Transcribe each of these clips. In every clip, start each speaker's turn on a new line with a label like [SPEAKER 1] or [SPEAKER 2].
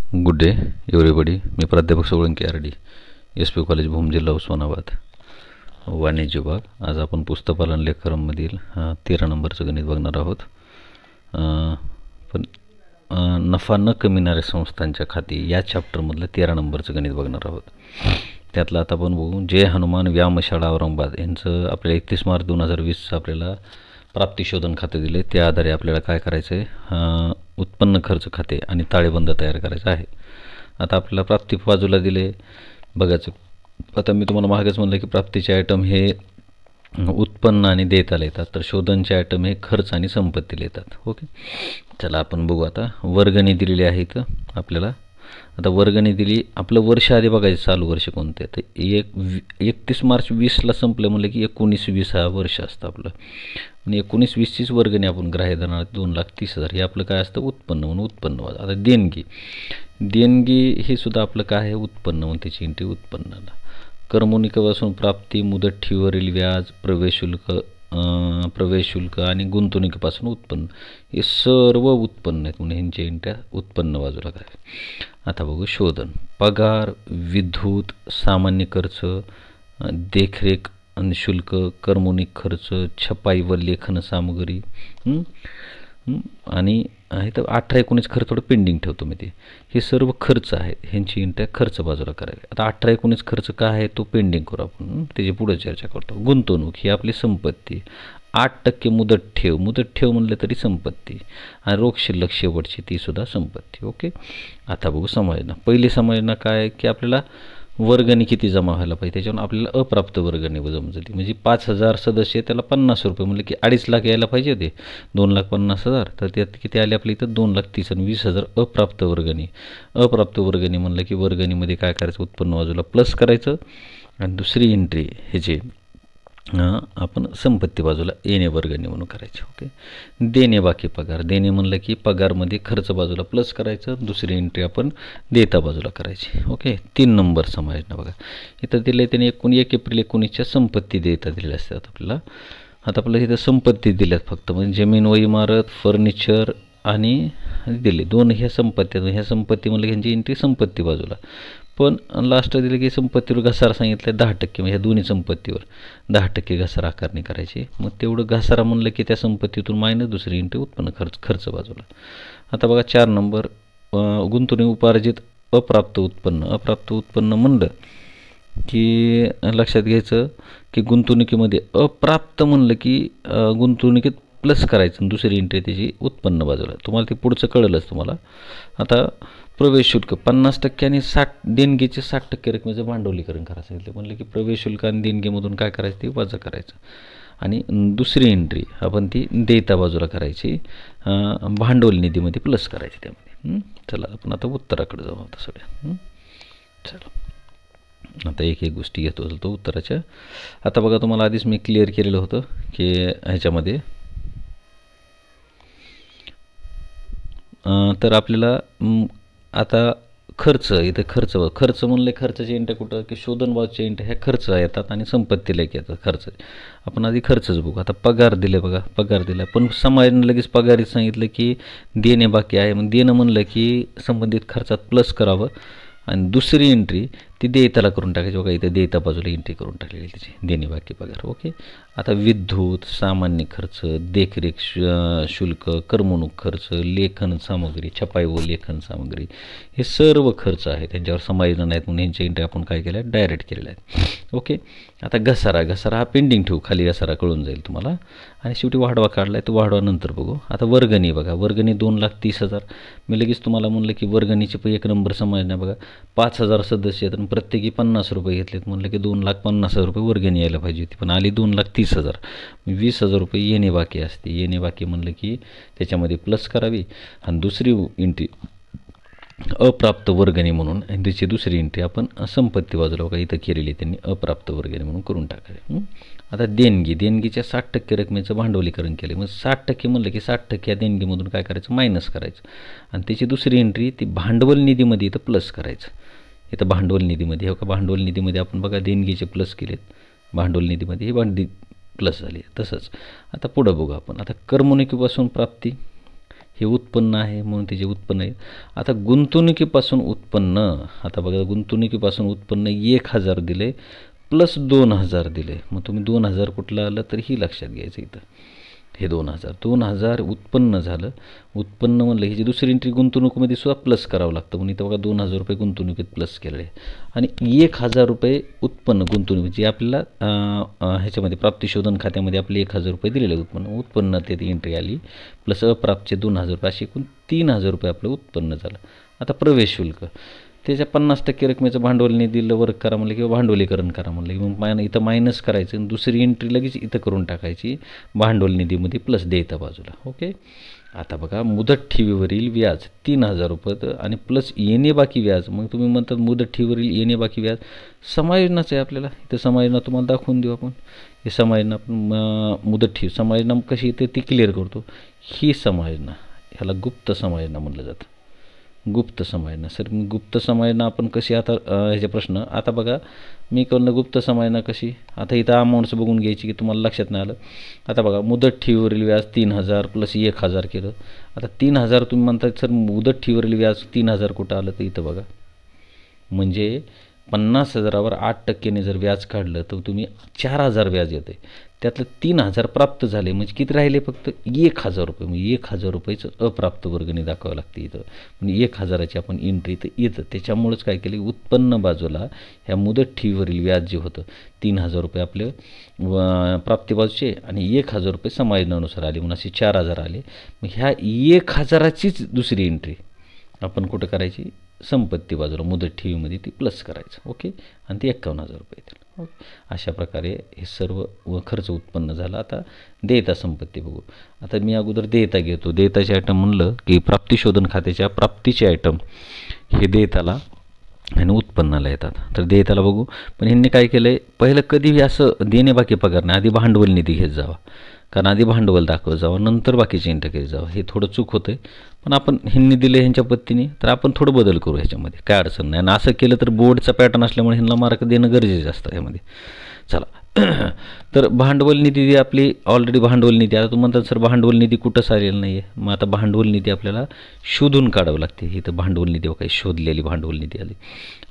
[SPEAKER 1] Good day everybody. मी प्राध्यापक Solanki R D, SP college Bhoom, जिल्हा उस्मानाबाद, वाणिज्य विभाग. आज आपण पुस्तकपालन लेखक्रममधील 13 नंबरचं गणित बघणार आहोत. पण नफा न कमिणाऱ्या संस्थांच्या खाती या चॅप्टरमधलं 13 नंबरचं गणित बघणार आहोत. त्यातलं आता आपण बघू. जय हनुमान व्यायामशाळा औरंगाबाद यांचं आपल्याला 31 मार्च 2020 आपल्याला प्राप्ती शोधन खाते दिले. त्या आधारे आपल्याला काय करायचं आहे, उत्पन्न खर्च खाते आणि ताळेबंद तयार करायचं आहे. आता आपल्याला प्राप्ती बाजूला दिले बघायचं. आता मी तुम्हाला मागेच म्हणलं की प्राप्तीचे आयटम हे उत्पन्न आणि देयताला येतात, तर शोधनचे आयटम हे खर्च आणि संपत्तीला येतात. ओके, चला आपण बघू. आता वर्गणी दिलेली आहे इथं आपल्याला. आता वर्गणी दिली, आपलं वर्ष आधी बघायचं चालू वर्ष कोणते. तर 31 मार्च 20ला संपलं म्हणलं की 19-20 हा वर्ष असतं आपलं. आणि 19-20चीच वर्गणी आपण ग्राह्य धरणार 2,30,000. हे आपलं काय असतं, उत्पन्न म्हणून उत्पन्न. आता देणगी हे सुद्धा आपलं काय आहे, उत्पन्न म्हणून त्याची एंट्री उत्पन्नाला. करमणुकीपासून प्राप्ती, मुदत ठेवीवरील व्याज, प्रवेश शुल्क आणि गुंतवणुकीपासून उत्पन्न, हे सर्व उत्पन्न आहेत म्हणून ह्यांच्या एंट्र्या उत्पन्न बाजूला काय. आता बघू शोधन. पगार, विद्युत, सामान्य खर्च, देखरेख आणि शुल्क, करमणूक खर्च, छपाई व लेखन सामग्री, आणि इथं 18-19 खर्च थोडं पेंडिंग ठेवतो मी. ते हे सर्व खर्च आहेत, ह्यांची एंट्री खर्च बाजूला करावी. आता 18-19 खर्च काय आहे तो पेंडिंग करू आपण, त्याची पुढे चर्चा करतो. गुंतवणूक ही आपली संपत्ती. 8% मुदत ठेव म्हणलं तरी संपत्ती, आणि रोख शिल्लक शेवटची ती सुद्धा संपत्ती. ओके, आता बघू समजना. पहिली समजना काय की आपल्याला वर्गणी किती जमा व्हायला पाहिजे, त्याच्यावर आपल्याला अप्राप्त वर्गणी जमते. म्हणजे 5,000 सदस्य, त्याला 50 रुपये म्हणलं की 2.5 लाख यायला पाहिजे होते, 2,50,000. तर त्यात किती आले आपल्या इथं 2,30,000 आणि 20,000 अप्राप्त वर्गणी. अप्राप्त वर्गणी म्हणलं की वर्गणीमध्ये काय करायचं, उत्पन्न बाजूला प्लस करायचं, आणि दुसरी एंट्री ह्याची आपण संपत्ती बाजूला येणे वर्गणी म्हणून करायची. ओके, देणे बाकी पगार. देणे म्हणलं की पगारमध्ये खर्च बाजूला प्लस करायचं, दुसरी एंट्री आपण देता बाजूला करायची. ओके, 3 नंबर समजना बघा. इथं दिले त्याने 1 एप्रिल 19च्या संपत्ती देता दिलेल्या असतात आपल्याला. आता आपल्याला इथं संपत्ती दिल्यात फक्त, म्हणजे जमीन व इमारत, फर्निचर आणि दिले 2 ह्या संपत्ती. ह्या संपत्ती म्हणलं ह्यांची एंट्री संपत्ती बाजूला. पण लास्ट दिले की संपत्तीवर घसारा सांगितलं 10%. म्हणजे ह्या दोन्ही संपत्तीवर 10% घसारा आकारणी करायची. मग तेवढं घसारा म्हणलं की त्या संपत्तीतून मायनस दुसरी एंट्री उत्पन्न खर्च बाजूला. आता बघा 4 नंबर. गुंतवणूक उपार्जित अप्राप्त उत्पन्न. अप्राप्त उत्पन्न म्हणलं की लक्षात घ्यायचं की गुंतवणुकीमध्ये अप्राप्त म्हणलं की गुंतवणुकीत प्लस करायचं, दुसरी एंट्री त्याची उत्पन्न बाजूला. तुम्हाला ते पुढचं कळलंच तुम्हाला. आता प्रवेश शुल्क 50% आणि 60 देणगीचे 60% रकमेचं भांडवलीकरण करायचं सांगितलं. म्हणलं की प्रवेश शुल्क आणि देणगीमधून काय करायचं, ते वजा करायचं, आणि दुसरी एंट्री आपण ती देता बाजूला करायची, भांडवल निधीमध्ये प्लस करायची त्यामध्ये. चला आपण आता उत्तराकडे जाऊ आता सगळ्या. चला आता एक गोष्टी घेतो तो उत्तराच्या. आता बघा तुम्हाला आधीच मी क्लिअर केलेलं होतं की ह्याच्यामध्ये तर आपल्याला आता खर्च, इथं खर्च म्हणले खर्चाची एंट्री कुठं की शोधन बाजूच्या एंट्री ह्या खर्च येतात आणि संपत्तीला येतात खर्च. आपण आधी खर्चच बघू. आता पगार दिले बघा, पगार दिला, पण समाजाने लगेच पगारीत सांगितलं की देणे बाकी आहे. मग देणं म्हणलं की संबंधित खर्चात प्लस करावं, आणि दुसरी एंट्री ती देयताला करून टाकायची. बघा इथं देयता बाजूला एंट्री करून टाकलेली त्याची, देणे बाकी पगार. ओके, आता विद्युत, सामान्य खर्च, देखरेख शुल्क, करमणूक खर्च, लेखन सामग्री, छपाई व लेखन सामग्री, हे सर्व खर्च आहेत. त्यांच्यावर समायोजन आहेत म्हणून यांच्या एंट्री आपण काय केल्या, डायरेक्ट केलेल्या आहेत. ओके, आता घसारा हा पेंडिंग ठेवू, खाली घसारा कळून जाईल तुम्हाला. आणि शेवटी वाढवा काढला आहे, तो वाढवा नंतर बघू. आता वर्गणी बघा. वर्गणी 2,30,000. मी लगेच तुम्हाला म्हणलं की वर्गणीचे 1 नंबर समजण्या बघा. 5,000 सदस्य आहेत आणि प्रत्येकी 50 रुपये घेतलेत. म्हणलं की 2,50,000 रुपये वर्गणी यायला पाहिजे होती, पण आली 2,30,000. 20,000 रुपये येणे बाकी असते. येणे बाकी म्हणलं की त्याच्यामध्ये प्लस करावी, आणि दुसरी एंट्री अप्राप्त वर्गणी म्हणून, आणि त्याची दुसरी एंट्री आपण संपत्ती बाजूला बघा इथं केलेली त्यांनी अप्राप्त वर्गणी म्हणून करून टाकावी. आता देणगीच्या 60% रकमेचं भांडवलीकरण केले. मग 60% म्हणलं की 60% या देणगीमधून काय करायचं, मायनस करायचं, आणि त्याची दुसरी एंट्री ती भांडवल निधीमध्ये इथं प्लस करायचं. इथं भांडवल निधीमध्ये भांडवल निधीमध्ये आपण बघा देणगीचे प्लस केलेत, भांडवल निधीमध्ये ही प्लस झाली. तसंच आता पुढं बघू आपण. आता करमणुकीपासून प्राप्ती हे उत्पन्न आहे म्हणून त्याचे उत्पन्न आहे. आता गुंतवणुकीपासून उत्पन्न, आता बघा गुंतवणुकीपासून उत्पन्न 1000 दिले प्लस 2000 दिले. मग तुम्ही 2000 कुठलं आलं तर ही लक्षात घ्यायचं इथं. हे 2000 उत्पन्न झालं. उत्पन्न म्हणलं ही जी दुसरी एंट्री गुंतवणुकीमध्ये सुद्धा प्लस करावं लागतं, म्हणून इथं बघा 2000 रुपये गुंतवणुकीत प्लस केले आहे. आणि 1000 रुपये उत्पन्न गुंतवणूक जे आपल्याला ह्याच्यामध्ये प्राप्तिशोधन खात्यामध्ये आपले 1000 रुपये दिलेले उत्पन्न ते ती एंट्री आली प्लस अप्राप्तचे 2000 रुपये, असे एकूण 3000 रुपये आपलं उत्पन्न झालं. आता प्रवेश शुल्क त्याच्या 50% रकमेचं भांडवल निधीला वर्ग करा म्हणलं किंवा भांडवलीकरण करा म्हणलं की मग इथं मायनस करायचं आणि दुसरी एंट्री लगेच इथं करून टाकायची भांडवल निधीमध्ये प्लस देयता बाजूला. ओके. आता बघा मुदत ठेवीवरील व्याज 3000 रुपये आणि प्लस येणे बाकी व्याज. मग तुम्ही म्हणतात मुदत ठेवीवरील येणे बाकी व्याज समायोजनाचं आहे आपल्याला. इथं समायोजना तुम्हाला दाखवून देऊ आपण. हे समायोजना आपण मुदत ठेव समायोजना कशी येते ती क्लिअर करतो. ही समायोजना ह्याला गुप्त समायोजना म्हणलं जातं. गुप्त समायोजना. सर गुप्त समायोजना आपण कशी आता ह्याचे प्रश्न आता बघा मी कळलं गुप्त समायोजना कशी. आता इथं अमाऊंट्स बघून घ्यायची की तुम्हाला लक्षात नाही आलं. आता बघा मुदत ठेवीवरील व्याज 3000 प्लस 1000 केलं. आता 3000 तुम्ही म्हणतात सर मुदत ठेवीवरील व्याज 3000 कुठं आलं तर इथं बघा. म्हणजे 50,000वर 8% जर व्याज काढलं तर तुम्ही 4000 व्याज येते. त्यातलं 3000 प्राप्त झाले म्हणजे किती राहिले फक्त 1000 रुपये. म्हणजे 1000 रुपयेचं अप्राप्त वर्गणी दाखवावं लागते इथं. म्हणजे 1000ची आपण एंट्री इथं येतं. त्याच्यामुळेच काय केलं उत्पन्न बाजूला ह्या मुदत ठेवीवरील व्याज जे होतं 3000 रुपये आपले प्राप्ती बाजूचे आणि 1000 रुपये समायोजनानुसार आले म्हणून असे 4000 आले. मग ह्या 1000चीच दुसरी एंट्री आपण कुठं करायची संपत्ती बाजूला मुदत ठेवीमध्ये ती प्लस करायचं. ओके. आणि ती 51,000 रुपये येतील. ओके. अशा प्रकारे हे सर्व खर्च उत्पन्न झालं. आता देयता संपत्ती बघू. आता मी अगोदर देयता घेतो. देयताचे आयटम म्हणलं की प्राप्तिशोधन खात्याच्या प्राप्तीचे आयटम हे देयताला आणि उत्पन्नाला येतात. तर देयताला बघू. पण ह्यांनी काय केलं आहे पहिलं कधीही असं देणे बाकी पगार नाही, आधी भांडवल निधी घेत जावा. कारण आधी भांडवल दाखवत जावं नंतर बाकीचे एंट्री करीत जावं. हे थोडं चूक होतं आहे. पण आपण ह्यांनी दिले ह्यांच्या पद्धतीने तर आपण थोडं बदल करू ह्याच्यामध्ये काय अडचण नाही. आणि असं केलं तर बोर्डचा पॅटर्न असल्यामुळे ह्यांना मार्क देणं गरजेचं असतं ह्यामध्ये. चला तर भांडवल निधी आपली ऑलरेडी भांडवल निधी. आता तुम्ही म्हणतात सर भांडवल निधी कुठंच आलेला नाही आहे. मग आता भांडवल निधी आपल्याला शोधून काढावं लागते. इथं भांडवल निधी काही शोधलेली भांडवल निधी आली.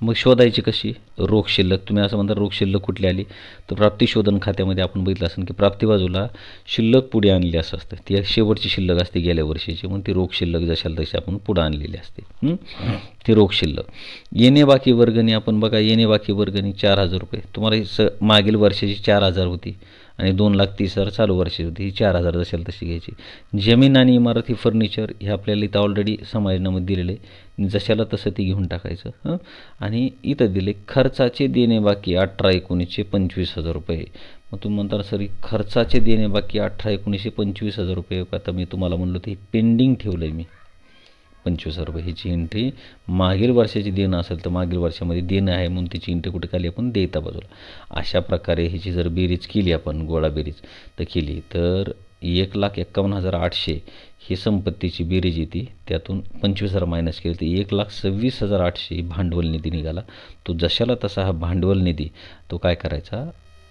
[SPEAKER 1] मग शोधायची कशी रोख शिल्लक. तुम्ही असं म्हणता रोख शिल्लक कुठली आली तर प्राप्तिशोधन खात्यामध्ये आपण बघितलं असेल की प्राप्ती बाजूला शिल्लक पुढे आणली असं असतं. ती शेवटची शिल्लक असते गेल्या वर्षीची म्हणून ती रोख शिल्लक जशाला तशी आपण पुढे आणलेली असते. ती रोख शिल्लक. येणे बाकी वर्गणी आपण बघा येणे बाकी वर्गणी 4000 रुपये. तुम्हाला मागील वर्षाची 4000 होती आणि 2,30,000 चालू वर्षाची होती. ही 4000 जशाला तशी घ्यायची. जमीन आणि इमारती फर्निचर हे आपल्याला इथं ऑलरेडी समायोजनामध्ये दिलेले जशाला तसं ती घेऊन टाकायचं. आणि इथं दिले खर्चाचे देणे बाकी 18-19 25,000 रुपये. मग तुम्ही म्हणता सर खर्चाचे देणे बाकी 18-19 25,000 रुपये. आता मी तुम्हाला म्हणलो ते पेंडिंग ठेवलं आहे मी 25,000 रुपये. ह्याची एंट्री मागील वर्षाची देणं असेल तर मागील वर्षामध्ये देणं आहे म्हणून त्याची एंट्री कुठे खाली आपण देयता बाजूला. अशा प्रकारे ह्याची जर बेरीज केली आपण गोळा बेरीज तर केली तर 1,51,800 ही संपत्तीची बेरीज येते. त्यातून 25,000 मायनस केली तर 1,26,800 भांडवल निधी निघाला. तो जशाला तसा हा भांडवल निधी तो काय करायचा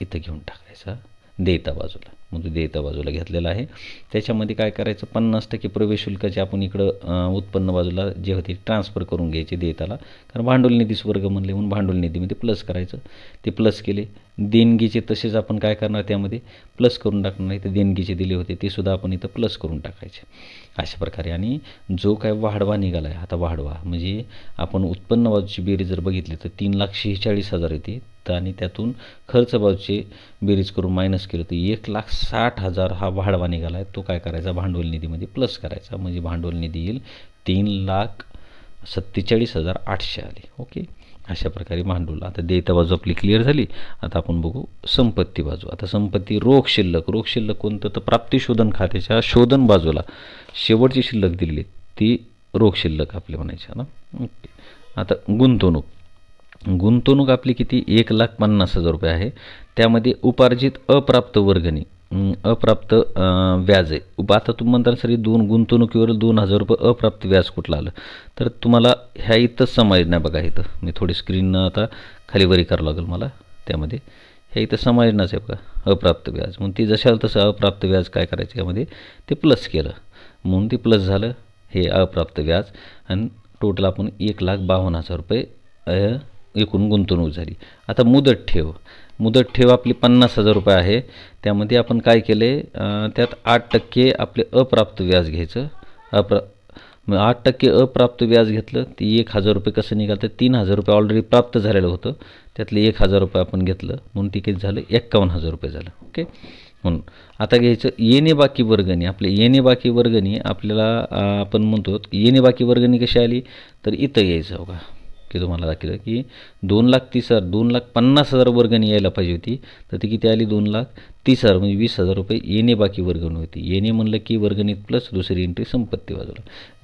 [SPEAKER 1] इथं घेऊन टाकायचा देयता बाजूला. मग देयता बाजूला घेतलेला आहे. त्याच्यामध्ये काय करायचं 50% प्रवेश शुल्काचे आपण इकडं उत्पन्न बाजूला जे होते ट्रान्सफर करून घ्यायचे देयताला. कारण भांडवल निधीस वर्ग म्हणले म्हणून भांडवल निधीमध्ये प्लस करायचं. ते प्लस केले. देणगीचे तसेच आपण काय करणार त्यामध्ये प्लस करून टाकणार. इथं देणगीचे दिले होते ते सुद्धा आपण इथं प्लस करून टाकायचे अशा प्रकारे. आणि जो काय वाढवा निघाला आहे आता वाढवा म्हणजे आपण उत्पन्न बाजूची बेरीज जर बघितली तर 3,46,000 येते. आणि त्यातून खर्च बाजूची बेरीज करून मायनस केलं तर 1,60,000 हा वाढवा निघाला आहे. तो काय करायचा भांडवल निधीमध्ये प्लस करायचा. म्हणजे भांडवल निधी येईल 3,47,800 आले. ओके. अशा प्रकारे भांडवल. आता देयता बाजू आपली क्लिअर झाली. आता आपण बघू संपत्ती बाजू. आता संपत्ती रोख शिल्लक. रोख शिल्लक कोणतं तर प्राप्तिशोधन खात्याच्या शोधन बाजूला शेवटची शिल्लक दिली ती रोख शिल्लक आपली म्हणायची ना. ओके. आता गुंतवणूक. गुंतवणूक आपली किती 1,50,000 रुपये आहे. त्यामध्ये उपार्जित अप्राप्त वर्गणी अप्राप्त व्याज आहे. आता तुम्ही म्हणता सर गुंतवणुकीवर 2,000 रुपये अप्राप्त व्याज कुठलं आलं तर तुम्हाला ह्या इथंच समायोजन आहे बघा. इथं मी थोडी स्क्रीन आता खाली वरी करावं लागेल मला. त्यामध्ये ह्या इथं समायोजनाच आहे बघा अप्राप्त व्याज. मग ती जशाला तसं अप्राप्त व्याज काय करायचं यामध्ये ते प्लस केलं. म्हणून ते प्लस झालं हे अप्राप्त व्याज आणि टोटल आपण 1,52,000 रुपये एकूण गुंतवणूक झाली. आता मुदत ठेव आपली 50,000 रुपये आहे. त्यामध्ये आपण काय केले त्यात 8% आपले अप्राप्त व्याज घ्यायचं. 8% अप्राप्त व्याज घेतलं ती 1,000 रुपये कसं निघालं तर 3,000 रुपये ऑलरेडी प्राप्त झालेलं होतं. त्यातले 1,000 रुपये आपण घेतलं म्हणून ते किती झालं 51,000 रुपये झालं. ओके. म्हणून आता घ्यायचं येणे बाकी वर्गणी. आपले येणे बाकी वर्गणी आपल्याला आपण म्हणतो येणे बाकी वर्गणी कशी आली तर इथं यायचं बघा की तुम्हाला दाखवलं की 2,50,000 वर्गणी यायला पाहिजे होती तर ती किती आली 2,30,000 म्हणजे 20,000 रुपये येणे बाकी वर्गणी होती. येणे म्हणलं की वर्गणीत प्लस दुसरी एंट्री संपत्ती बाजूला.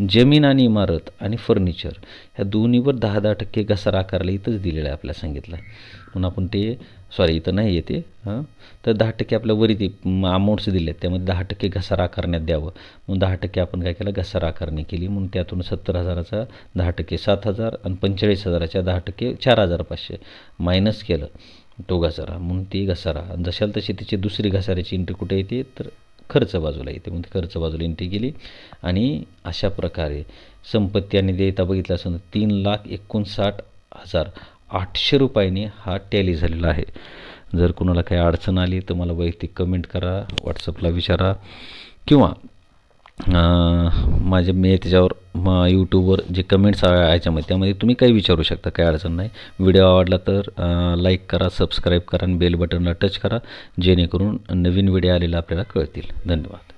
[SPEAKER 1] जमीन आणि इमारत आणि फर्निचर ह्या दोन्हीवर 10% घसारा आकारला इथंच दिलेलं आहे आपल्याला सांगितलं. म्हणून आपण ते इथं नाही येते हां तर 10% आपल्या वरी ते अमाऊंट्स दिले आहेत त्यामध्ये 10% घसारा आकारण्यात द्यावं म्हणून 10% आपण काय केलं घसारा आकारणी केली. म्हणून त्यातून 70,000चा 10% 7,000 आणि 45,000च्या 10% 4,500 मायनस केलं तो घसारा म्हणून ती घसारा जशाल तशी तिची दुसरी घसाऱ्याची एंट्री कुठे येते तर खर्च बाजूला येते. म्हणजे खर्च बाजूला एंट्री केली आणि अशा प्रकारे संपत्ती आणि देयता बघितलं असं 3,59,800 रुपयांनी हा टॅली झालेला आहे. जर कोणाला काही अडचण आली तर मला वैयक्तिक कमेंट करा, व्हॉट्सअपला विचारा किंवा मी त्याच्यावर यूट्यूबवर जे कमेंट्स याच्यामध्ये त्यामध्ये तुम्ही काही विचारू शकता, काही अडचण नाही. व्हिडिओ आवडला तर लाईक करा, सबस्क्राईब करा आणि बेल बटनला टच करा जेणेकरून नवीन व्हिडिओ आलेला आपल्याला कळतील. धन्यवाद.